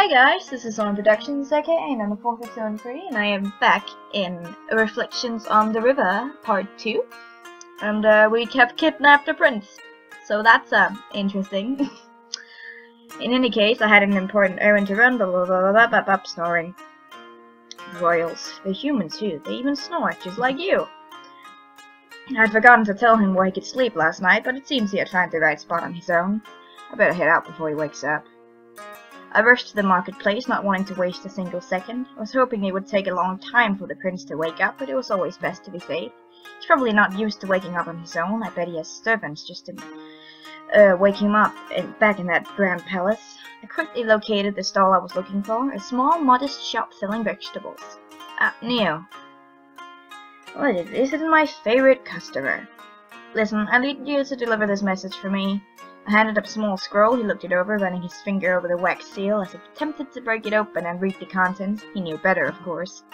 Hi guys, this is On Productions, aka Nana 473, and I am back in Reflections on the River, Part 2. And we have kidnapped a prince. So that's interesting. In any case, I had an important errand to run, blah blah blah blah blah blah, snoring. Royals, they're human too, they even snore, just like you. I'd forgotten to tell him where he could sleep last night, but it seems he had found the right spot on his own. I better head out before he wakes up. I rushed to the marketplace, not wanting to waste a single second. I was hoping it would take a long time for the prince to wake up, but it was always best to be safe. He's probably not used to waking up on his own. I bet he has servants just to wake him up back in that grand palace. I quickly located the stall I was looking for, a small, modest shop selling vegetables. Neo. What is this? This is my favorite customer. Listen, I need you to deliver this message for me. I handed up a small scroll. He looked it over, running his finger over the wax seal as if tempted to break it open and read the contents. He knew better, of course.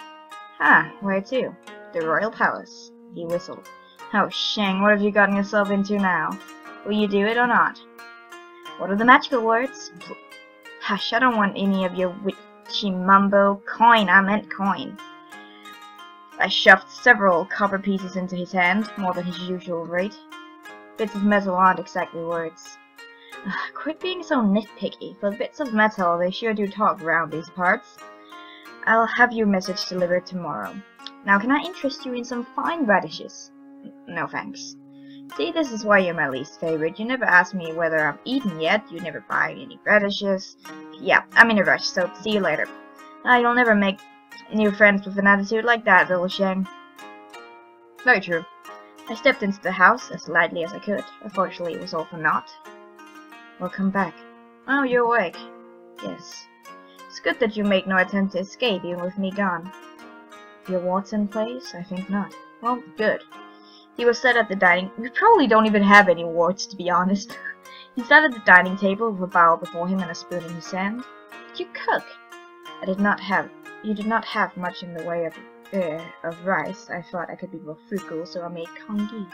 Where to? The royal palace. He whistled. Oh, Shang, what have you gotten yourself into now? Will you do it or not? What are the magical words? Hush, I don't want any of your witchy mumbo. Coin, I meant coin. I shoved several copper pieces into his hand, more than his usual rate. Bits of metal aren't exactly words. Quit being so nitpicky. For bits of metal, they sure do talk around these parts. I'll have your message delivered tomorrow. Now, can I interest you in some fine radishes? No thanks. See, this is why you're my least favorite. You never ask me whether I've eaten yet. You never buy any radishes. Yeah, I'm in a rush, so see you later. You'll never make new friends with an attitude like that, little Shang. Very true. I stepped into the house as lightly as I could. Unfortunately, it was all for naught. Welcome back. Oh, you're awake. Yes. It's good that you make no attempt to escape, even with me gone. Your wards in place? I think not. Well, good. He was sat at the dining... We probably don't even have any wards, to be honest. He sat at the dining table with a bowl before him and a spoon in his hand. Did you cook? You did not have much in the way of rice. I thought I could be more frugal, so I made congee.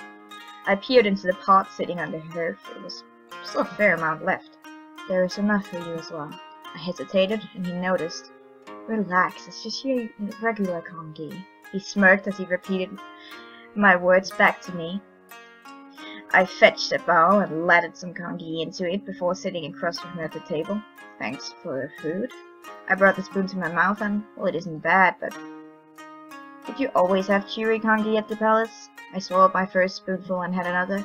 I peered into the pot sitting on the hearth. There was still a fair amount left. There is enough for you as well. I hesitated, and he noticed. Relax, it's just your regular congee. He smirked as he repeated my words back to me. I fetched a bowl and ladled some congee into it before sitting across from him at the table. Thanks for the food. I brought the spoon to my mouth and, well, it isn't bad, but... Did you always have chewy congee at the palace? I swallowed my first spoonful and had another.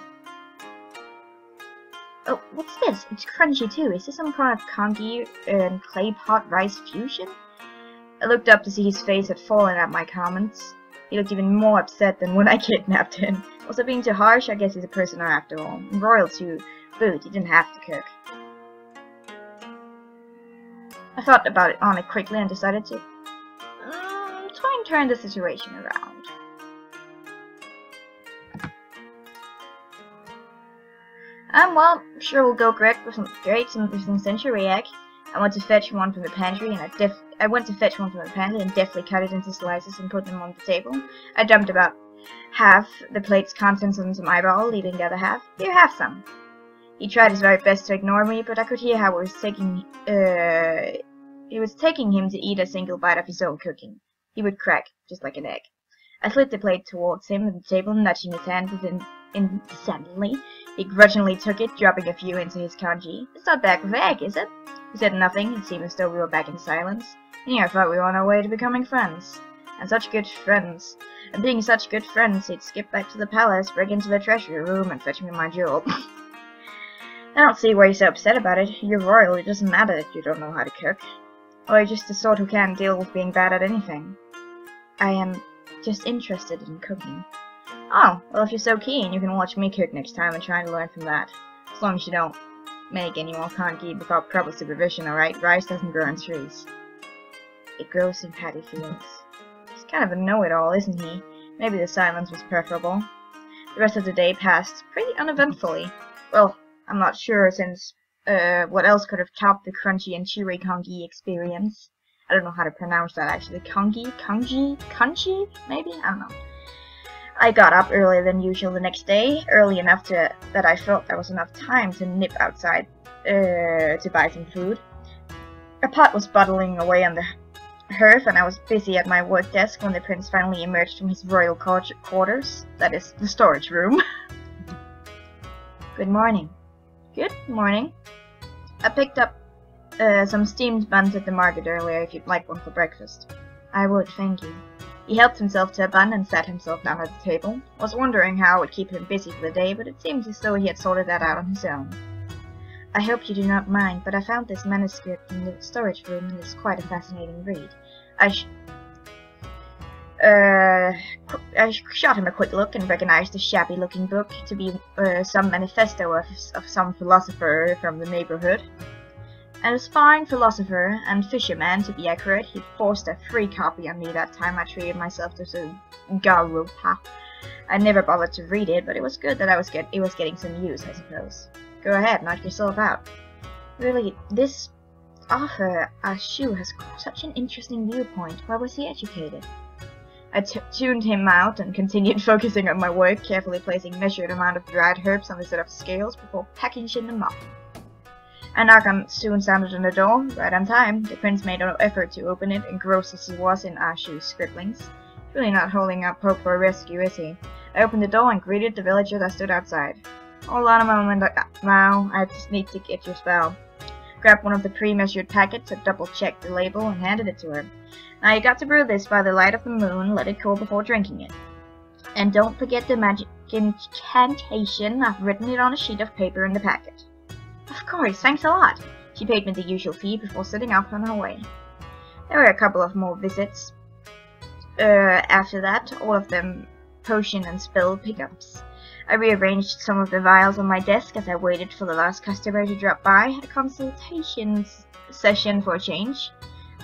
Oh, what's this? It's crunchy too. Is this some kind of congee and clay pot rice fusion? I looked up to see his face had fallen at my comments. He looked even more upset than when I kidnapped him. Was I being too harsh? I guess he's a prisoner after all. Royal to boot, he didn't have to cook. I thought about it on it quickly and decided to try and turn the situation around. Well, sure we'll go correct with some century egg. I went to fetch one from the pantry and deftly cut it into slices and put them on the table. I dumped about half the plate's contents onto my bowl, leaving the other half. Here, have some. He tried his very best to ignore me, but I could hear how it was taking him to eat a single bite of his own cooking. He would crack, just like an egg. I slid the plate towards him at the table, nudging his hand within incessantly. He grudgingly took it, dropping a few into his congee. It's not bad with egg, is it? He said nothing. It seemed as though we were back in silence. And here I thought we were on our way to becoming friends. And such good friends. And being such good friends, he'd skip back to the palace, break into the treasury room, and fetch me my jewel. I don't see why you're so upset about it. You're royal, it doesn't matter that you don't know how to cook. Or you're just the sort who can't deal with being bad at anything. I am just interested in cooking. Oh, well if you're so keen, you can watch me cook next time and try to learn from that. As long as you don't make any more congee without proper supervision, alright? Rice doesn't grow on trees. It grows in paddy fields. He's kind of a know-it-all, isn't he? Maybe the silence was preferable. The rest of the day passed pretty uneventfully. Well, I'm not sure, since what else could have topped the crunchy and chewy congee experience? I don't know how to pronounce that actually. Congee? Maybe? I don't know. I got up earlier than usual the next day, early enough that I felt there was enough time to nip outside to buy some food. A pot was bottling away on the hearth, and I was busy at my work desk when the prince finally emerged from his royal quarters. That is, the storage room. Good morning. Good morning. I picked up some steamed buns at the market earlier if you'd like one for breakfast. I would, thank you. He helped himself to a bun and sat himself down at the table. Was wondering how I would keep him busy for the day, but it seems as though he had sorted that out on his own. I hope you do not mind, but I found this manuscript in the storage room and it's quite a fascinating read. I shot him a quick look and recognized the shabby-looking book to be some manifesto of some philosopher from the neighborhood. And a fine philosopher and fisherman, to be accurate. He'd forced a free copy on me that time I treated myself to some garupa. I never bothered to read it, but it was good that it was getting some use, I suppose. Go ahead, knock yourself out. Really, this author, Ashu, has such an interesting viewpoint. Where was he educated? I tuned him out and continued focusing on my work, carefully placing measured amount of dried herbs on a set of scales before packaging them up. A knock soon sounded on the door, right on time. The prince made no effort to open it, engrossed as he was in Ashu's scribblings. Really not holding up hope for a rescue, is he? I opened the door and greeted the villager that stood outside. Hold on a moment, Mao. I just need to get your spell. Grabbed one of the pre-measured packets, double-checked the label, and handed it to her. Now you got to brew this by the light of the moon, let it cool before drinking it. And don't forget the magic incantation. I've written it on a sheet of paper in the packet. Of course, thanks a lot. She paid me the usual fee before setting off on her way. There were a couple of more visits. After that, all of them potion and spell pickups. I rearranged some of the vials on my desk as I waited for the last customer to drop by. Had a consultation session for a change.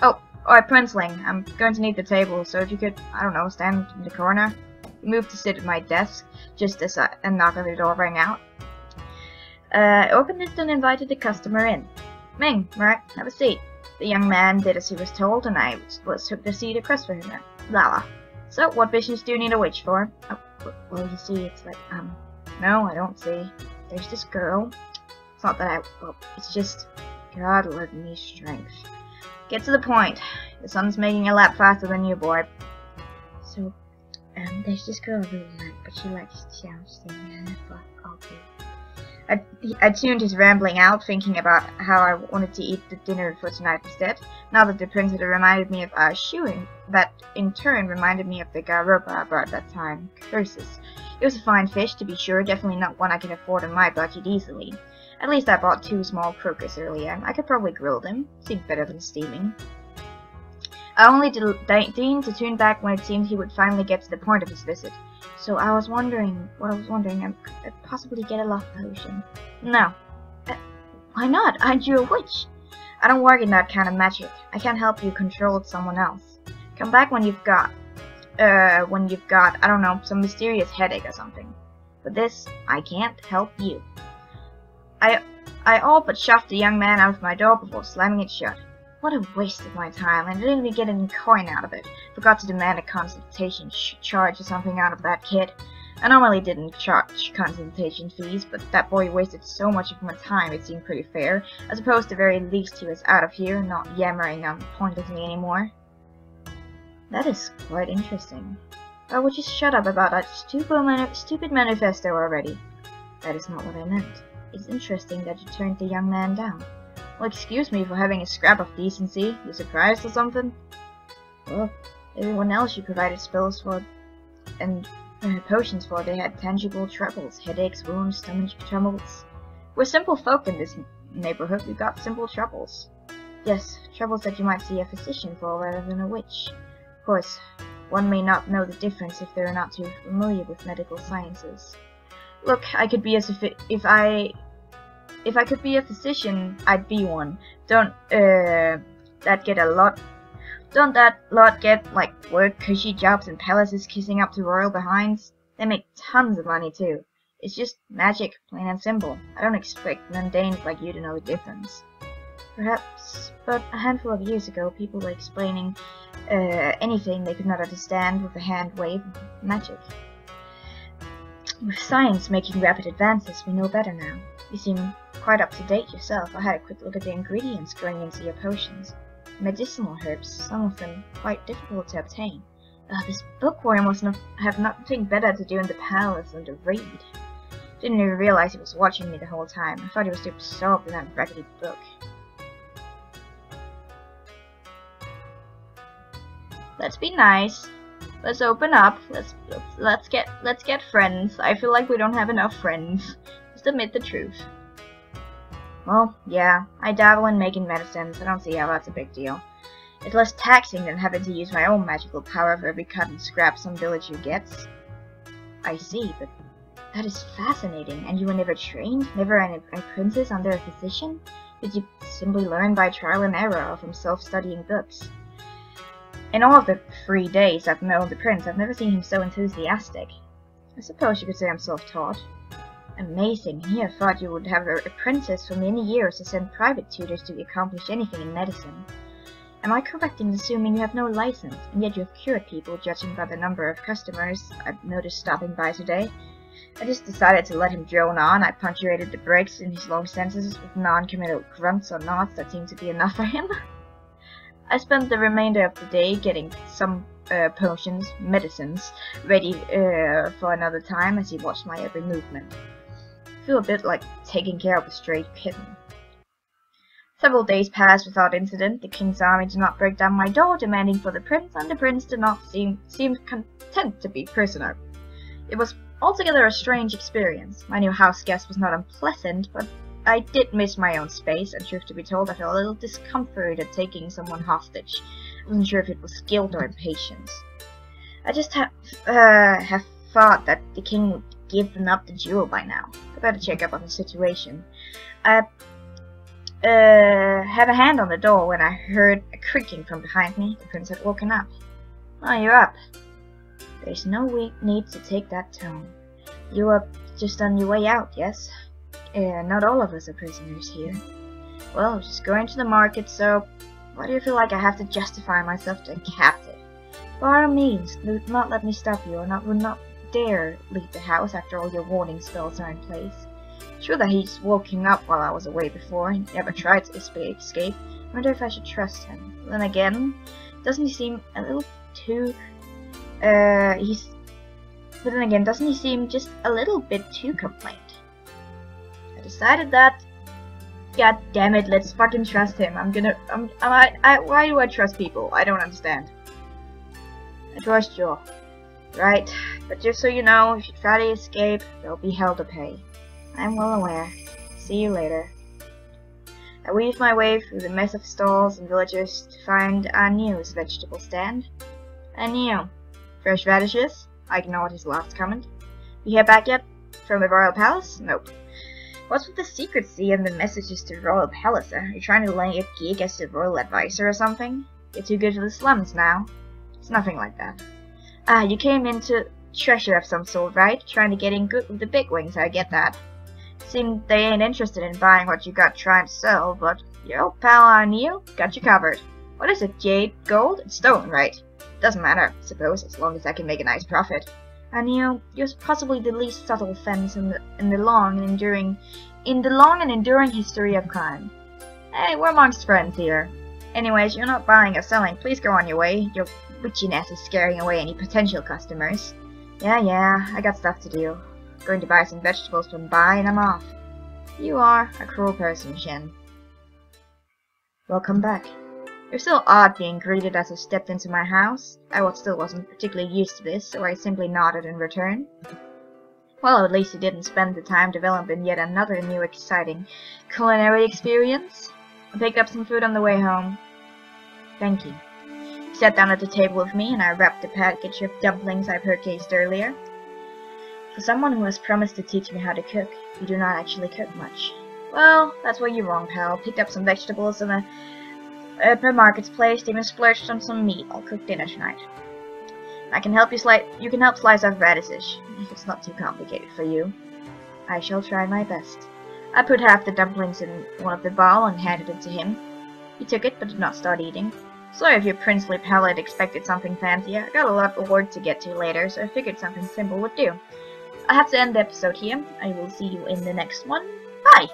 Oh, Princeling, I'm going to need the table, so if you could, I don't know, stand in the corner. He moved to sit at my desk, just as a knock on the door rang out. I opened it and invited the customer in. Ming, right, have a seat. The young man did as he was told, and I took the seat across from him. Lala. So, what business do you need a witch for? Oh, well, you see, it's like, no, I don't see. There's this girl. It's not that it's just, God lend me strength. Get to the point. The sun's making a lap faster than you, boy. So, there's this girl I really like, but she likes to sing, okay. I tuned his rambling out, thinking about how I wanted to eat the dinner for tonight instead. Now that the prince had reminded me of Ashu, that in turn reminded me of the garupa I brought that time. Curses. It was a fine fish, to be sure, definitely not one I can afford on my budget easily. At least I bought 2 small croakers earlier. I could probably grill them. Seemed better than steaming. I only deigned to tune back when it seemed he would finally get to the point of his visit. So I was wondering, I'd possibly get a love potion. No. Why not? Aren't you a witch? I don't work in that kind of magic. I can't help you control someone else. Come back when you've got, I don't know, some mysterious headache or something. But this, I can't help you. I all but shoved the young man out of my door before slamming it shut. What a waste of my time, and I didn't even get any coin out of it. Forgot to demand a consultation charge or something out of that kid. I normally didn't charge consultation fees, but that boy wasted so much of my time it seemed pretty fair. I suppose the very least he was out of here, not yammering on pointlessly anymore. That is quite interesting. Oh, would you shut up about that stupid manifesto already? That is not what I meant. It's interesting that you turned the young man down. Well, excuse me for having a scrap of decency. You surprised or something? Well, everyone else you provided spells for and potions for, they had tangible troubles. Headaches, wounds, stomach troubles. We're simple folk in this neighborhood. We've got simple troubles. Yes, troubles that you might see a physician for rather than a witch. Of course, one may not know the difference if they're not too familiar with medical sciences. Look, I could be if I could be a physician, I'd be one. Don't that lot get like work cushy jobs and palaces kissing up to royal behinds? They make tons of money too. It's just magic, plain and simple. I don't expect mundanes like you to know the difference. Perhaps, but a handful of years ago, people were explaining anything they could not understand with a hand wave of magic. With science making rapid advances, we know better now. We seem quite up to date yourself. I had a quick look at the ingredients going into your potions. Medicinal herbs, some of them quite difficult to obtain. This bookworm must have nothing better to do in the palace than to read. Didn't even realize he was watching me the whole time. I thought he was too absorbed in that raggedy book. Let's be nice. Let's open up. Let's get friends. I feel like we don't have enough friends. Just admit the truth. Well, yeah, I dabble in making medicines. I don't see how that's a big deal. It's less taxing than having to use my own magical power for every cut and scrap some villager gets. I see, but that is fascinating. And you were never trained? Never an apprentice under a physician? Did you simply learn by trial and error or from self-studying books? In all of the 3 days I've known the prince, I've never seen him so enthusiastic. I suppose you could say I'm self-taught. Amazing. Here I thought you would have an apprentice for many years to send private tutors to accomplish anything in medicine. Am I correct in assuming you have no license, and yet you have cured people, judging by the number of customers I've noticed stopping by today? I just decided to let him drone on. I punctuated the breaks in his long sentences with non-committal grunts or nods that seemed to be enough for him. I spent the remainder of the day getting some potions, medicines, ready for another time as he watched my every movement. I feel a bit like taking care of a stray kitten. Several days passed without incident. The king's army did not break down my door demanding for the prince, and the prince did not seem content to be prisoner. It was altogether a strange experience. My new house guest was not unpleasant, but I did miss my own space, and truth to be told, I felt a little discomfort at taking someone hostage. I wasn't sure if it was guilt or impatience. I just have thought that the king would give them up the jewel by now. I better check up on the situation. I had a hand on the door when I heard a creaking from behind me. The prince had woken up. Oh, you're up. There's no need to take that tone. You are just on your way out, yes? Not all of us are prisoners here. Well, I was just going to the market, so why do you feel like I have to justify myself to a captive? By all means, do not let me stop you, or would not dare leave the house after all your warning spells are in place. Sure that he's woken up while I was away before. He never tried to escape. I wonder if I should trust him. Then again, doesn't he seem a little too... But then again, doesn't he seem just a little bit too complained? I decided that... God damn it, let's fucking trust him. Why do I trust people? I don't understand. I trust you. Right, but just so you know, if you try to escape, there'll be hell to pay. I'm well aware. See you later. I weaved my way through the mess of stalls and villagers to find Anio's vegetable stand. Anio. Fresh radishes? I ignored his last comment. You hear back yet? From the royal palace? Nope. What's with the secrecy and the messages to the royal palace? Are you trying to lay a gig as the royal advisor or something? You're too good for the slums now. It's nothing like that. Ah, you came into treasure of some sort, right? Trying to get in good with the bigwigs, I get that. Seems they ain't interested in buying what you got trying to sell, but your old pal Anio got you covered. What is it, jade? Gold? It's stone, right? Doesn't matter, I suppose, as long as I can make a nice profit. Anio, you're possibly the least subtle fence in the long and enduring history of crime. Hey, we're amongst friends here. Anyways, you're not buying or selling. Please go on your way. Your witchiness is scaring away any potential customers. Yeah, I got stuff to do. Going to buy some vegetables from Bai and I'm off. You are a cruel person, Shen. Welcome back. It was still odd being greeted as I stepped into my house. I still wasn't particularly used to this, so I simply nodded in return. Well, at least he didn't spend the time developing yet another new exciting culinary experience. I picked up some food on the way home. Thank you. He sat down at the table with me and I wrapped the package of dumplings I purchased earlier. For someone who has promised to teach me how to cook, you do not actually cook much. Well, that's where you're wrong, pal. Picked up some vegetables in the market's place, even splurged on some meat. I'll cook dinner tonight. I can help you you can help slice off radishes, if it's not too complicated for you. I shall try my best. I put half the dumplings in one of the bowl and handed it to him. He took it, but did not start eating. Sorry if your princely palate expected something fancier. I got a lot of work to get to later, so I figured something simple would do. I have to end the episode here. I will see you in the next one. Bye!